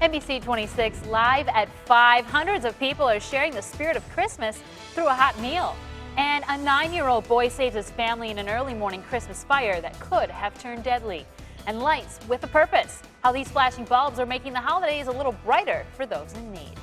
NBC 26 live at 5. Hundreds of people are sharing the spirit of Christmas through a hot meal. And a 9-year-old boy saves his family in an early morning Christmas fire that could have turned deadly. And lights with a purpose. How these flashing bulbs are making the holidays a little brighter for those in need.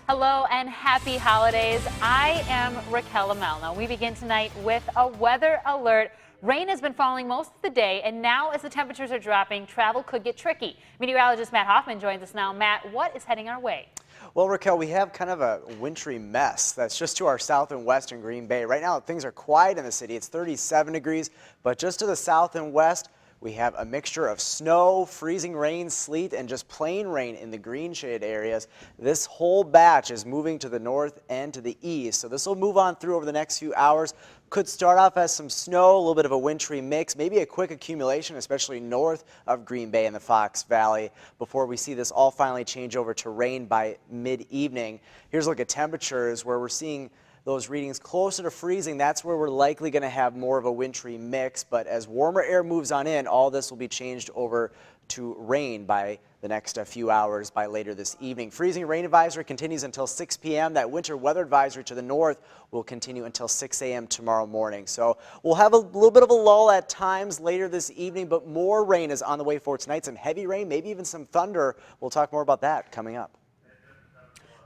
Hello and happy holidays. I am Raquel Amelno. We begin tonight with a weather alert. Rain has been falling most of the day, and now as the temperatures are dropping, travel could get tricky. Meteorologist Matt Hoffman joins us now. Matt, what is heading our way? Well, Raquel, we have kind of a wintry mess that's just to our south and west in Green Bay. Right now, things are quiet in the city. It's 37 degrees, but just to the south and west, we have a mixture of snow, freezing rain, sleet, and just plain rain in the green shaded areas. This whole batch is moving to the north and to the east, so this will move on through over the next few hours. Could start off as some snow, a little bit of a wintry mix, maybe a quick accumulation, especially north of Green Bay and the Fox Valley, before we see this all finally change over to rain by mid-evening. Here's a look at temperatures where we're seeing those readings closer to freezing. That's where we're likely going to have more of a wintry mix. But as warmer air moves on in, all this will be changed over to rain by the next few hours by later this evening. Freezing rain advisory continues until 6 p.m. That winter weather advisory to the north will continue until 6 a.m. tomorrow morning. So we'll have a little bit of a lull at times later this evening, but more rain is on the way for tonight. Some heavy rain, maybe even some thunder. We'll talk more about that coming up.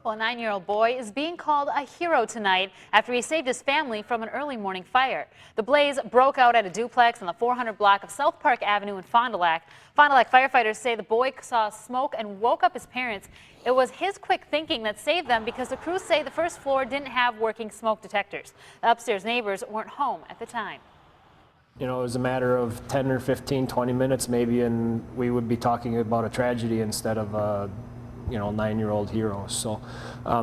Well, a 9-year-old boy is being called a hero tonight after he saved his family from an early morning fire. The blaze broke out at a duplex on the 400 block of South Park Avenue in Fond du Lac. Fond du Lac firefighters say the boy saw smoke and woke up his parents. It was his quick thinking that saved them because the crews say the first floor didn't have working smoke detectors. The upstairs neighbors weren't home at the time. You know, it was a matter of 10 or 15, 20 minutes maybe, and we would be talking about a tragedy instead of a 9-year-old hero. So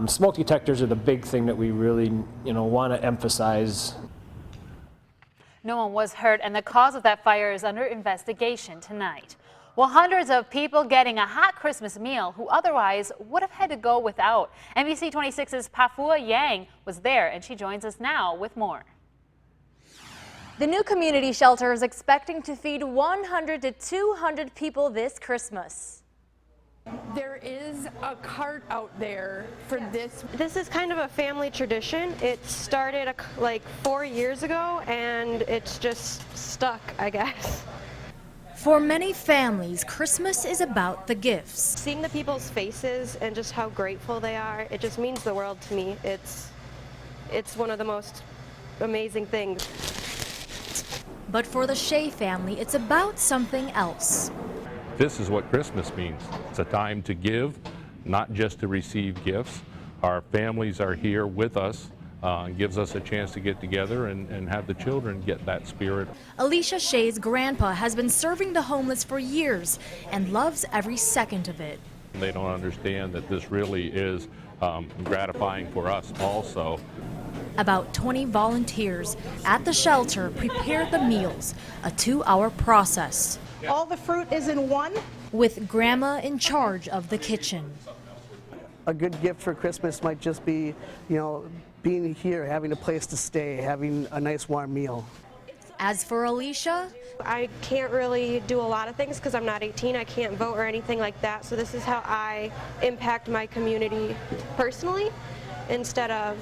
smoke detectors are the big thing that we really, want to emphasize. No one was hurt, and the cause of that fire is under investigation tonight. Well, hundreds of people getting a hot Christmas meal who otherwise would have had to go without. NBC 26's Pafua Yang was there, and she joins us now with more. The new community shelter is expecting to feed 100 to 200 people this Christmas. There is a cart out there for this. This is kind of a family tradition. It started like 4 years ago and it's just stuck, I guess. For many families, Christmas is about the gifts. Seeing the people's faces and just how grateful they are, it just means the world to me. It's one of the most amazing things. But for the Shea family, it's about something else. This is what Christmas means. It's a time to give, not just to receive gifts. Our families are here with us, and gives us a chance to get together and have the children get that spirit. Alicia Shea's grandpa has been serving the homeless for years and loves every second of it. They don't understand that this really is gratifying for us also. About 20 volunteers at the shelter prepare the meals, a 2-hour process. All the fruit is in one. With Grandma in charge of the kitchen. A good gift for Christmas might just be, being here, having a place to stay, having a nice warm meal. As for Alicia, I can't really do a lot of things because I'm not 18. I can't vote or anything like that. So this is how I impact my community personally instead of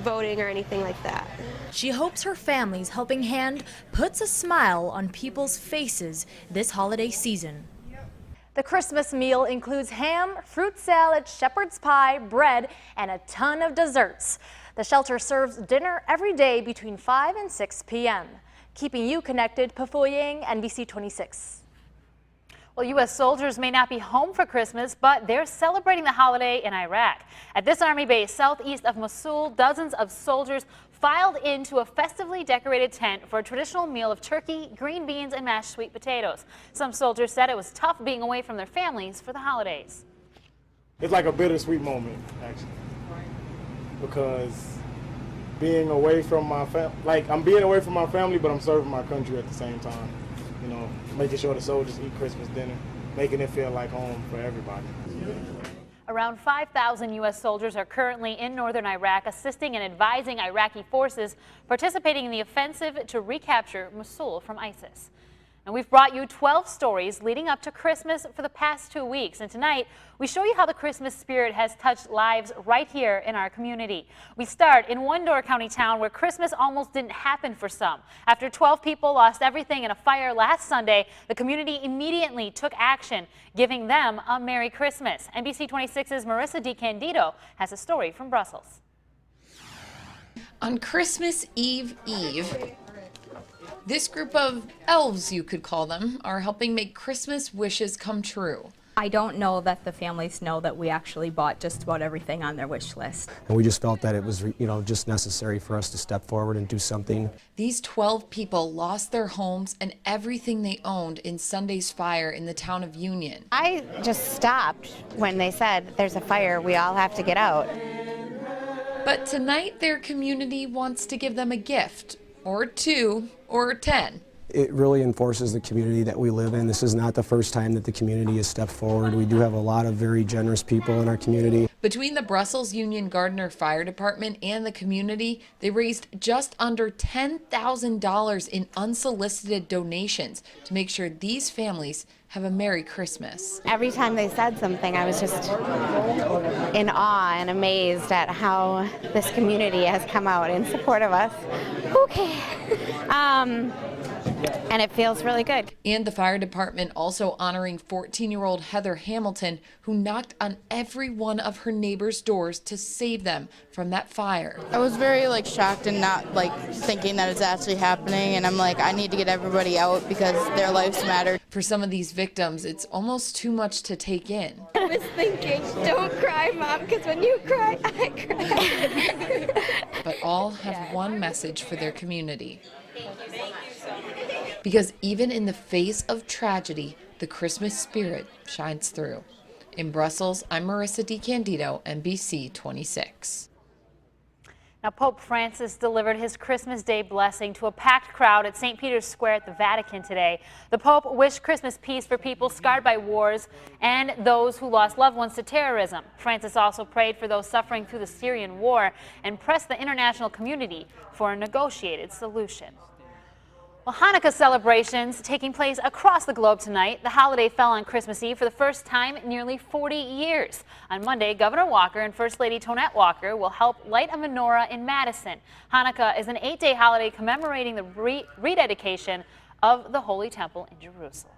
voting or anything like that. she hopes her family's helping hand puts a smile on people's faces this holiday season. The Christmas meal includes ham, fruit salad, shepherd's pie, bread, and a ton of desserts. The shelter serves dinner every day between 5 and 6 p.m. Keeping you connected, Pafoyang, NBC 26. Well, U.S. soldiers may not be home for Christmas, but they're celebrating the holiday in Iraq. At this Army base southeast of Mosul, dozens of soldiers filed into a festively decorated tent for a traditional meal of turkey, green beans, and mashed sweet potatoes. Some soldiers said it was tough being away from their families for the holidays. It's like a bittersweet moment, actually, because being away from my family, I'm being away from my family, but I'm serving my country at the same time. You know, making sure the soldiers eat Christmas dinner, making it feel like home for everybody. Around 5,000 U.S. soldiers are currently in northern Iraq, assisting and advising Iraqi forces participating in the offensive to recapture Mosul from ISIS. And we've brought you 12 stories leading up to Christmas for the past 2 weeks. And tonight, we show you how the Christmas spirit has touched lives right here in our community. We start in one Door County town where Christmas almost didn't happen for some. After 12 people lost everything in a fire last Sunday, the community immediately took action, giving them a Merry Christmas. NBC 26's Marissa DiCandido has a story from Brussels. On Christmas Eve, this group of elves, you could call them, are helping make Christmas wishes come true. I don't know that the families know that we actually bought just about everything on their wish list. And we just felt that it was, just necessary for us to step forward and do something. These 12 people lost their homes and everything they owned in Sunday's fire in the town of Union. I just stopped when they said, there's a fire, we all have to get out. But tonight their community wants to give them a gift, or 2, or 10. It really enforces the community that we live in. This is not the first time that the community has stepped forward. We do have a lot of very generous people in our community. Between the Brussels Union Gardner Fire Department and the community, they raised just under $10,000 in unsolicited donations to make sure these families have a Merry Christmas. Every time they said something, I was just in awe and amazed at how this community has come out in support of us. Okay. And it feels really good. And the fire department also honoring 14-year-old Heather Hamilton, who knocked on every one of her neighbors' doors to save them from that fire. I was very shocked and not thinking that it's actually happening, and I'm I need to get everybody out because their lives matter. For some of these victims, it's almost too much to take in. I was thinking, don't cry, Mom, because when you cry, I cry. But all have one message for their community. Because even in the face of tragedy, the Christmas spirit shines through. In Brussels, I'm Marissa DiCandido, NBC 26. Now, Pope Francis delivered his Christmas Day blessing to a packed crowd at St. Peter's Square at the Vatican today. The Pope wished Christmas peace for people scarred by wars and those who lost loved ones to terrorism. Francis also prayed for those suffering through the Syrian war and pressed the international community for a negotiated solution. Well, Hanukkah celebrations taking place across the globe tonight. The holiday fell on Christmas Eve for the first time in nearly 40 years. On Monday, Governor Walker and First Lady Tonette Walker will help light a menorah in Madison. Hanukkah is an 8-day holiday commemorating the rededication of the Holy Temple in Jerusalem.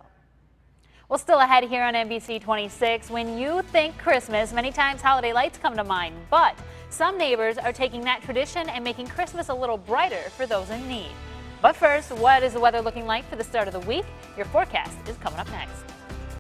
Well, still ahead here on NBC 26, when you think Christmas, many times holiday lights come to mind. But some neighbors are taking that tradition and making Christmas a little brighter for those in need. But first, what is the weather looking like for the start of the week? Your forecast is coming up next.